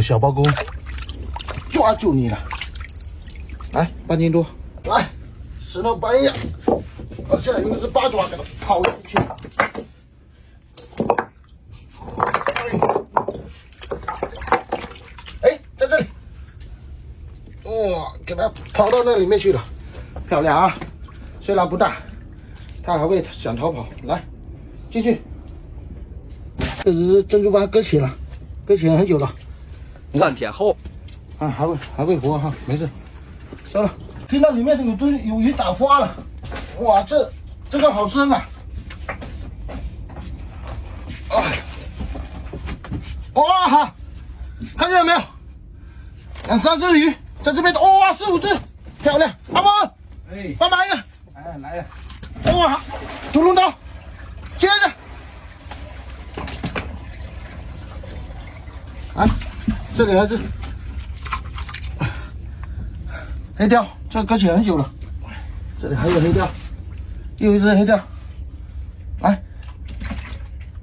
小包公抓住你了，来半斤多，来石头搬一下，我现在用的是八爪给它抛进去。哎，在这里，哇，给它抛到那里面去了，漂亮啊！虽然不大，它还会想逃跑。来，进去。这只珍珠斑搁浅了，搁浅很久了。 3天后，啊，还会活哈，没事，收了。听到里面有鱼打花了，哇，这个好深啊！哎，哇哈，看见了没有？2、3只鱼在这边，哇，4、5只，漂亮！阿峰，哎，帮忙一个，哎，来呀！哇，屠龙刀，接着，啊。 这里还是黑鲷，这搁浅很久了。这里还有黑鲷，又一只黑鲷。来，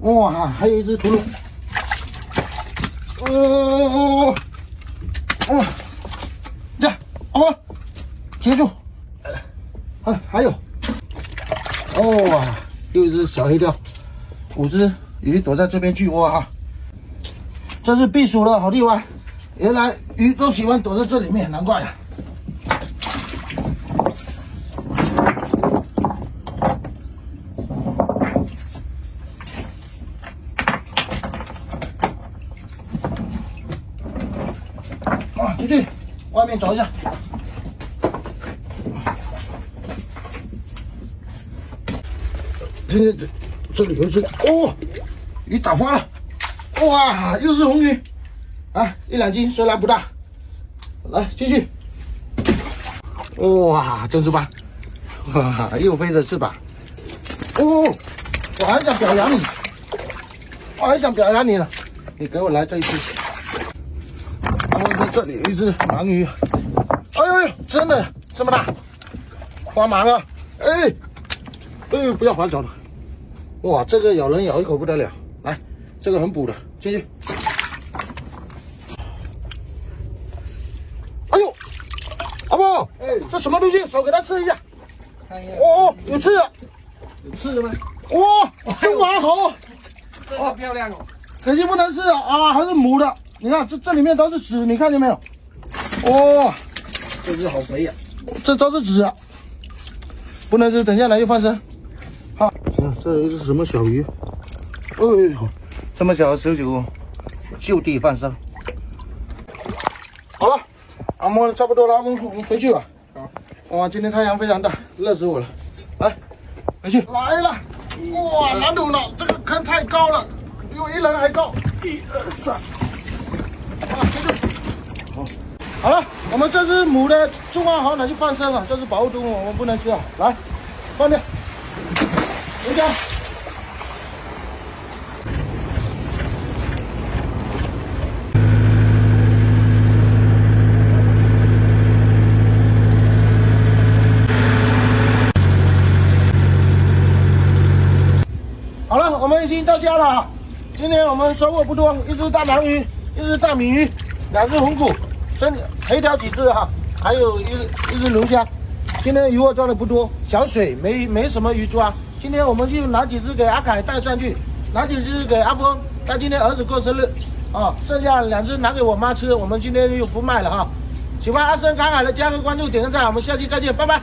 哇，还有一只屠龙。这，好，接住。还有，哇，又一只小黑鲷，5只鱼躲在这边聚窝哈。 这是避暑的好地方，原来鱼都喜欢躲在这里面，难怪了。啊，出去，外面找一下。今天这里有一只，哦，鱼打花了。 哇，又是红鱼，啊，1、2斤，虽然不大，来进去。哇，珍珠斑，哇，又飞着翅膀。哦，我还想表扬你，呢，你给我来这一只。然后这里有一只盲鱼，哎呦，真的这么大，花盲啊！哎，不要划走了。哇，这个咬人咬一口不得了，来，这个很补的。 进去！哎呦，阿伯，哎，这什么东西？手给它吃一下。哦，有刺啊！有刺吗？哇，中华猴，这么漂亮哦！可惜不能吃啊，还是母的。你看这里面都是籽，你看见没有？哇，这只好肥呀！这都是籽，不能吃，等下来又放生。好，这有一只什么小鱼？哎呦。 这么小的手酒，就地放生。好了，阿莫差不多了，我们回去吧。哇，今天太阳非常大，热死我了。来，回去。来了，哇，难懂了，这个坑太高了，比我1人还高。1、2、3，啊，回去。好了，我们这只母的中华蚝拿去放生了，这是保护动物，我们不能吃啊。来，放掉，回家。 好了，我们已经到家了。今天我们收获不多，一只大盲鱼，一只大米鱼，2只红骨，黑鲷几只哈，还有一只龙虾。今天鱼货抓的不多，小水没什么鱼抓。今天我们就拿几只给阿凯带上去，拿几只给阿峰，他今天儿子过生日啊，剩下2只拿给我妈吃。我们今天就不卖了哈。喜欢阿生赶海的加个关注，点个赞，我们下期再见，拜拜。